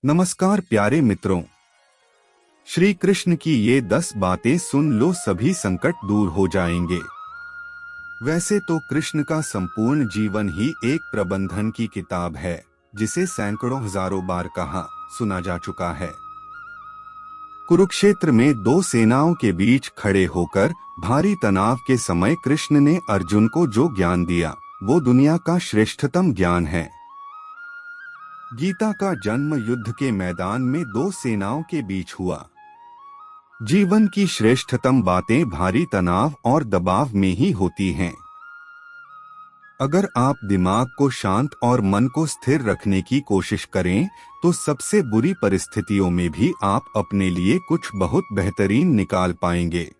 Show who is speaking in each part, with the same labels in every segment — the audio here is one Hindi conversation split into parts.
Speaker 1: नमस्कार प्यारे मित्रों। श्री कृष्ण की ये 10 बातें सुन लो, सभी संकट दूर हो जाएंगे। वैसे तो कृष्ण का संपूर्ण जीवन ही एक प्रबंधन की किताब है, जिसे सैकड़ों हजारों बार कहा सुना जा चुका है। कुरुक्षेत्र में दो सेनाओं के बीच खड़े होकर भारी तनाव के समय कृष्ण ने अर्जुन को जो ज्ञान दिया, वो दुनिया का श्रेष्ठतम ज्ञान है। गीता का जन्म युद्ध के मैदान में दो सेनाओं के बीच हुआ। जीवन की श्रेष्ठतम बातें भारी तनाव और दबाव में ही होती हैं। अगर आप दिमाग को शांत और मन को स्थिर रखने की कोशिश करें, तो सबसे बुरी परिस्थितियों में भी आप अपने लिए कुछ बहुत बेहतरीन निकाल पाएंगे।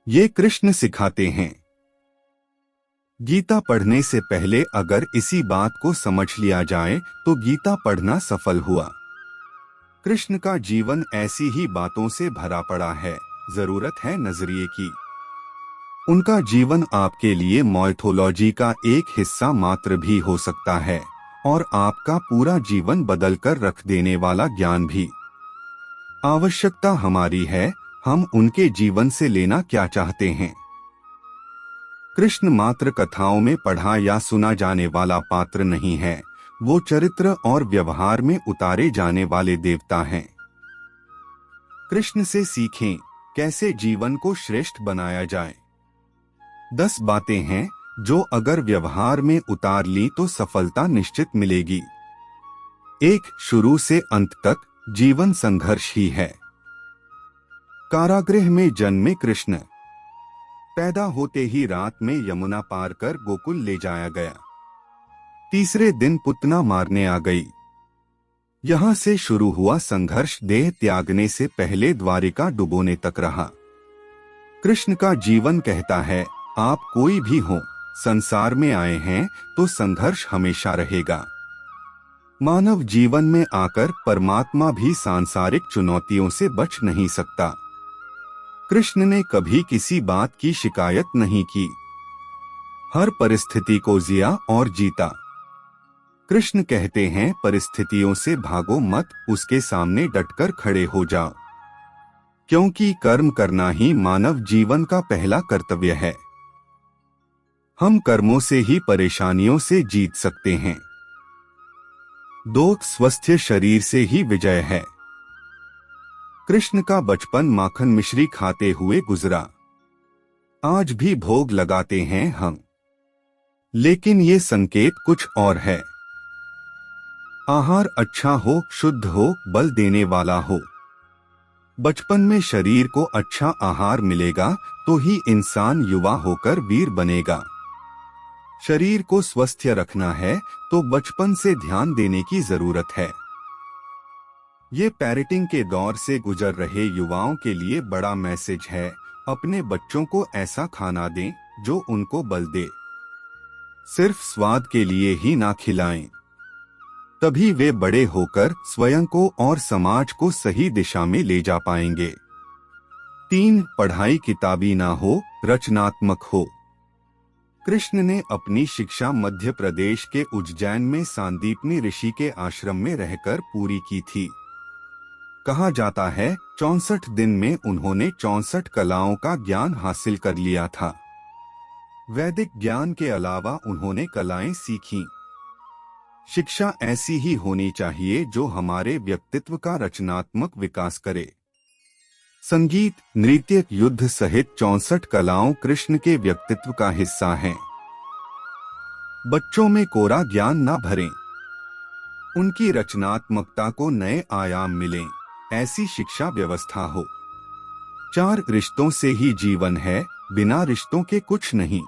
Speaker 1: ये कृष्ण सिखाते हैं। गीता पढ़ने से पहले अगर इसी बात को समझ लिया जाए, तो गीता पढ़ना सफल हुआ। कृष्ण का जीवन ऐसी ही बातों से भरा पड़ा है, जरूरत है नजरिए की। उनका जीवन आपके लिए माइथोलॉजी का एक हिस्सा मात्र भी हो सकता है, और आपका पूरा जीवन बदल कर रख देने वाला ज्ञान भी। आवश्यकता हमारी है, हम उनके जीवन से लेना क्या चाहते हैं। कृष्ण मात्र कथाओं में पढ़ा या सुना जाने वाला पात्र नहीं है, वो चरित्र और व्यवहार में उतारे जाने वाले देवता हैं। कृष्ण से सीखें कैसे जीवन को श्रेष्ठ बनाया जाए। 10 बातें हैं जो अगर व्यवहार में उतार ली तो सफलता निश्चित मिलेगी। 1. शुरू से अंत तक जीवन संघर्ष ही है। कारागृह में जन्मे कृष्ण। पैदा होते ही रात में यमुना पार कर गोकुल ले जाया गया। तीसरे दिन पुतना मारने आ गई। यहां से शुरू हुआ संघर्ष देह त्यागने से पहले द्वारिका डुबोने तक रहा। कृष्ण का जीवन कहता है, आप कोई भी हो, संसार में आए हैं तो संघर्ष हमेशा रहेगा। मानव जीवन में आकर परमात्मा भी सांसारिक चुनौतियों से बच नहीं सकता। कृष्ण ने कभी किसी बात की शिकायत नहीं की, हर परिस्थिति को जिया और जीता। कृष्ण कहते हैं, परिस्थितियों से भागो मत, उसके सामने डटकर खड़े हो जाओ, क्योंकि कर्म करना ही मानव जीवन का पहला कर्तव्य है। हम कर्मों से ही परेशानियों से जीत सकते हैं। 2. स्वस्थ शरीर से ही विजय है। कृष्ण का बचपन माखन मिश्री खाते हुए गुजरा। आज भी भोग लगाते हैं हम, लेकिन ये संकेत कुछ और है। आहार अच्छा हो, शुद्ध हो, बल देने वाला हो। बचपन में शरीर को अच्छा आहार मिलेगा तो ही इंसान युवा होकर वीर बनेगा। शरीर को स्वस्थ रखना है तो बचपन से ध्यान देने की जरूरत है। ये पेरेंटिंग के दौर से गुजर रहे युवाओं के लिए बड़ा मैसेज है। अपने बच्चों को ऐसा खाना दें जो उनको बल दे। सिर्फ स्वाद के लिए ही ना खिलाएं, तभी वे बड़े होकर स्वयं को और समाज को सही दिशा में ले जा पाएंगे। 3. पढ़ाई किताबी ना हो, रचनात्मक हो। कृष्ण ने अपनी शिक्षा मध्य प्रदेश के उज्जैन में सांदीपनी ऋषि के आश्रम में रहकर पूरी की थी। कहा जाता है 64 दिन में उन्होंने 64 कलाओं का ज्ञान हासिल कर लिया था। वैदिक ज्ञान के अलावा उन्होंने कलाएं सीखीं। शिक्षा ऐसी ही होनी चाहिए जो हमारे व्यक्तित्व का रचनात्मक विकास करे। संगीत, नृत्य, युद्ध सहित 64 कलाओं कृष्ण के व्यक्तित्व का हिस्सा हैं। बच्चों में कोरा ज्ञान न भरें, उनकी रचनात्मकता को नए आयाम मिलें, ऐसी शिक्षा व्यवस्था हो। 4. रिश्तों से ही जीवन है, बिना रिश्तों के कुछ नहीं।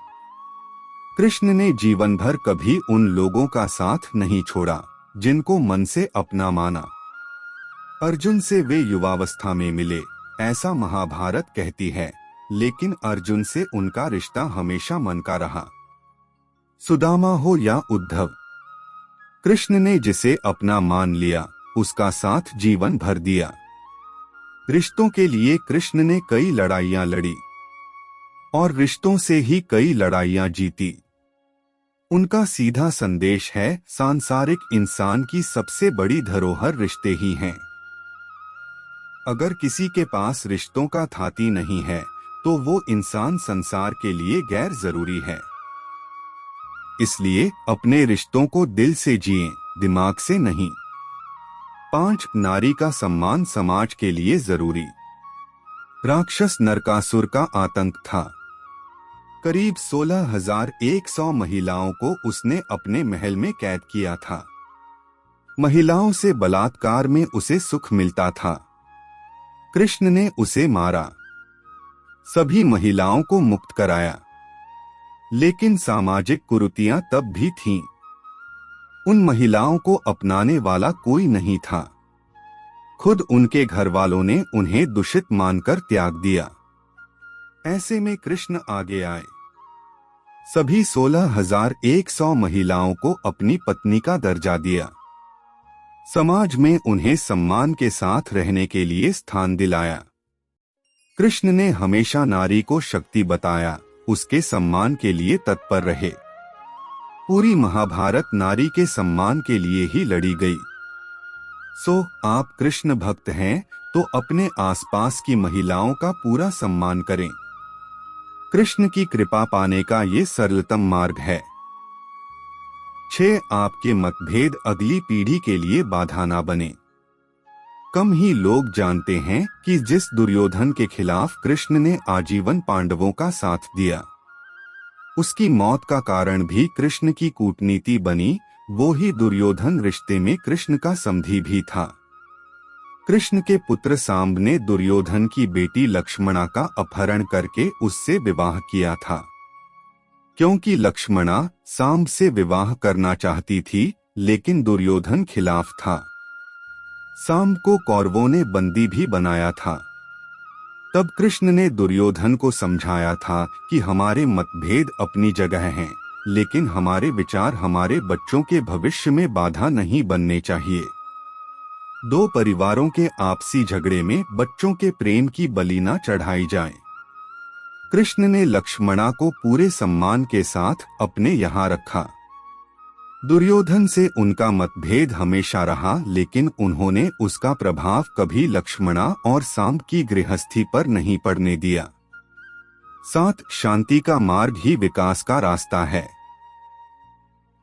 Speaker 1: कृष्ण ने जीवन भर कभी उन लोगों का साथ नहीं छोड़ा जिनको मन से अपना माना। अर्जुन से वे युवावस्था में मिले, ऐसा महाभारत कहती है, लेकिन अर्जुन से उनका रिश्ता हमेशा मन का रहा। सुदामा हो या उद्धव, कृष्ण ने जिसे अपना मान लिया, उसका साथ जीवन भर दिया। रिश्तों के लिए कृष्ण ने कई लड़ाइयां लड़ी और रिश्तों से ही कई लड़ाइयां जीती। उनका सीधा संदेश है, सांसारिक इंसान की सबसे बड़ी धरोहर रिश्ते ही हैं। अगर किसी के पास रिश्तों का थाती नहीं है तो वो इंसान संसार के लिए गैर जरूरी है। इसलिए अपने रिश्तों को दिल से जिएं, दिमाग से नहीं। 5 नारी का सम्मान समाज के लिए जरूरी। राक्षस नरकासुर का आतंक था। करीब 16,100 महिलाओं को उसने अपने महल में कैद किया था। महिलाओं से बलात्कार में उसे सुख मिलता था। कृष्ण ने उसे मारा, सभी महिलाओं को मुक्त कराया, लेकिन सामाजिक कुरीतियां तब भी थीं। उन महिलाओं को अपनाने वाला कोई नहीं था। खुद उनके घर वालों ने उन्हें दूषित मानकर त्याग दिया। ऐसे में कृष्ण आगे आए, सभी 16,100 महिलाओं को अपनी पत्नी का दर्जा दिया, समाज में उन्हें सम्मान के साथ रहने के लिए स्थान दिलाया। कृष्ण ने हमेशा नारी को शक्ति बताया, उसके सम्मान के लिए तत्पर रहे। पूरी महाभारत नारी के सम्मान के लिए ही लड़ी गई। आप कृष्ण भक्त हैं तो अपने आसपास की महिलाओं का पूरा सम्मान करें। कृष्ण की कृपा पाने का ये सरलतम मार्ग है। 6 आपके मतभेद अगली पीढ़ी के लिए बाधा ना बने। कम ही लोग जानते हैं कि जिस दुर्योधन के खिलाफ कृष्ण ने आजीवन पांडवों का साथ दिया, उसकी मौत का कारण भी कृष्ण की कूटनीति बनी। वो ही दुर्योधन रिश्ते में कृष्ण का समधी भी था। कृष्ण के पुत्र सांब ने दुर्योधन की बेटी लक्ष्मणा का अपहरण करके उससे विवाह किया था। क्योंकि लक्ष्मणा सांब से विवाह करना चाहती थी, लेकिन दुर्योधन खिलाफ था। सांब को कौरवों ने बंदी भी बनाया था। तब कृष्ण ने दुर्योधन को समझाया था कि हमारे मतभेद अपनी जगह हैं, लेकिन हमारे विचार हमारे बच्चों के भविष्य में बाधा नहीं बनने चाहिए। 2 परिवारों के आपसी झगड़े में बच्चों के प्रेम की बलि न चढ़ाई जाए। कृष्ण ने लक्ष्मणा को पूरे सम्मान के साथ अपने यहाँ रखा। दुर्योधन से उनका मतभेद हमेशा रहा, लेकिन उन्होंने उसका प्रभाव कभी लक्ष्मणा और सांब की गृहस्थी पर नहीं पड़ने दिया। 7 शांति का मार्ग ही विकास का रास्ता है।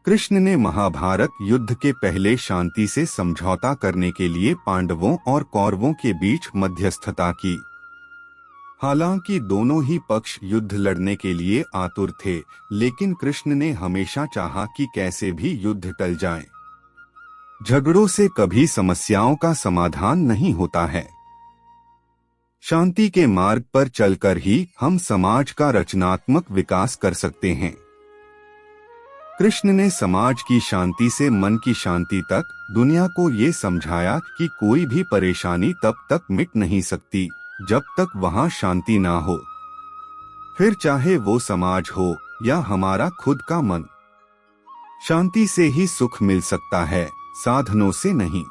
Speaker 1: कृष्ण ने महाभारत युद्ध के पहले शांति से समझौता करने के लिए पांडवों और कौरवों के बीच मध्यस्थता की। हालांकि दोनों ही पक्ष युद्ध लड़ने के लिए आतुर थे, लेकिन कृष्ण ने हमेशा चाहा कि कैसे भी युद्ध टल जाए। झगड़ों से कभी समस्याओं का समाधान नहीं होता है। शांति के मार्ग पर चलकर ही हम समाज का रचनात्मक विकास कर सकते हैं। कृष्ण ने समाज की शांति से मन की शांति तक दुनिया को ये समझाया कि कोई भी परेशानी तब तक मिट नहीं सकती जब तक वहां शांति ना हो, फिर चाहे वो समाज हो या हमारा खुद का मन। शांति से ही सुख मिल सकता है, साधनों से नहीं।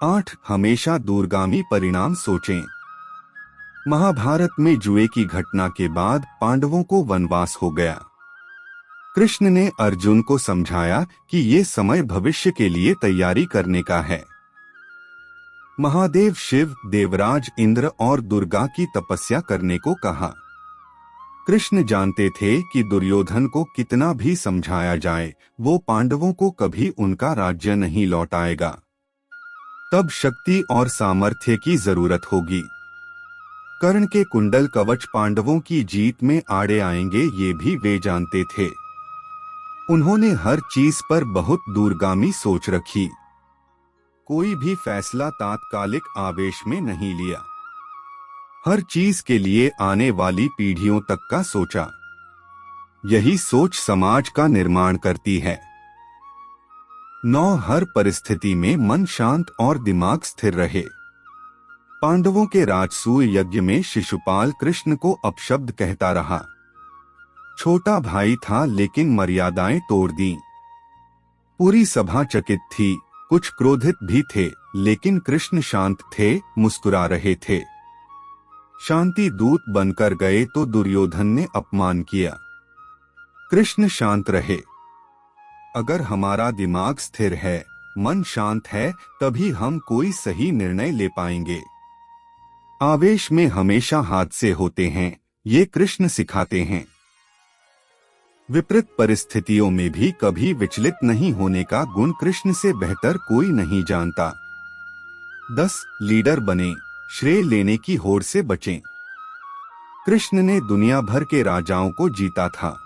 Speaker 1: 8 हमेशा दूरगामी परिणाम सोचें। महाभारत में जुए की घटना के बाद पांडवों को वनवास हो गया। कृष्ण ने अर्जुन को समझाया कि ये समय भविष्य के लिए तैयारी करने का है। महादेव शिव, देवराज इंद्र और दुर्गा की तपस्या करने को कहा। कृष्ण जानते थे कि दुर्योधन को कितना भी समझाया जाए, वो पांडवों को कभी उनका राज्य नहीं लौटाएगा। तब शक्ति और सामर्थ्य की जरूरत होगी। कर्ण के कुंडल कवच पांडवों की जीत में आड़े आएंगे, ये भी वे जानते थे। उन्होंने हर चीज पर बहुत दूरगामी सोच रखी। कोई भी फैसला तात्कालिक आवेश में नहीं लिया। हर चीज के लिए आने वाली पीढ़ियों तक का सोचा। यही सोच समाज का निर्माण करती है। 9 हर परिस्थिति में मन शांत और दिमाग स्थिर रहे। पांडवों के राजसूय यज्ञ में शिशुपाल कृष्ण को अपशब्द कहता रहा। छोटा भाई था लेकिन मर्यादाएं तोड़ दी। पूरी सभा चकित थी, कुछ क्रोधित भी थे, लेकिन कृष्ण शांत थे, मुस्कुरा रहे थे। शांति दूत बनकर गए तो दुर्योधन ने अपमान किया। कृष्ण शांत रहे। अगर हमारा दिमाग स्थिर है, मन शांत है, तभी हम कोई सही निर्णय ले पाएंगे। आवेश में हमेशा हादसे होते हैं, ये कृष्ण सिखाते हैं। विपरीत परिस्थितियों में भी कभी विचलित नहीं होने का गुण कृष्ण से बेहतर कोई नहीं जानता। 10 लीडर बने, श्रेय लेने की होड़ से बचें। कृष्ण ने दुनिया भर के राजाओं को जीता था।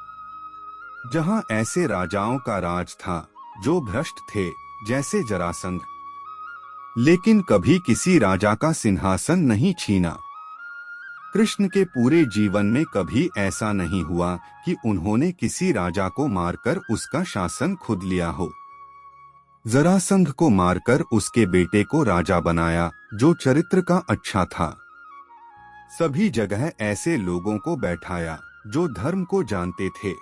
Speaker 1: जहां ऐसे राजाओं का राज था जो भ्रष्ट थे, जैसे जरासंध, लेकिन कभी किसी राजा का सिंहासन नहीं छीना। कृष्ण के पूरे जीवन में कभी ऐसा नहीं हुआ कि उन्होंने किसी राजा को मारकर उसका शासन खुद लिया हो। जरासंध को मारकर उसके बेटे को राजा बनाया, जो चरित्र का अच्छा था। सभी जगह ऐसे लोगों को बैठाया जो धर्म को जानते थे।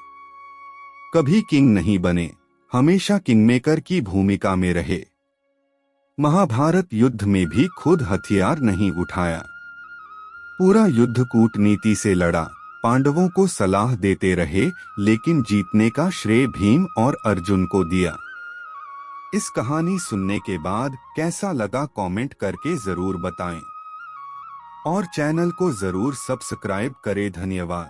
Speaker 1: कभी किंग नहीं बने, हमेशा किंगमेकर की भूमिका में रहे। महाभारत युद्ध में भी खुद हथियार नहीं उठाया। पूरा युद्ध कूटनीति से लड़ा, पांडवों को सलाह देते रहे, लेकिन जीतने का श्रेय भीम और अर्जुन को दिया। इस कहानी सुनने के बाद कैसा लगा कमेंट करके जरूर बताएं और चैनल को जरूर सब्सक्राइब करें। धन्यवाद।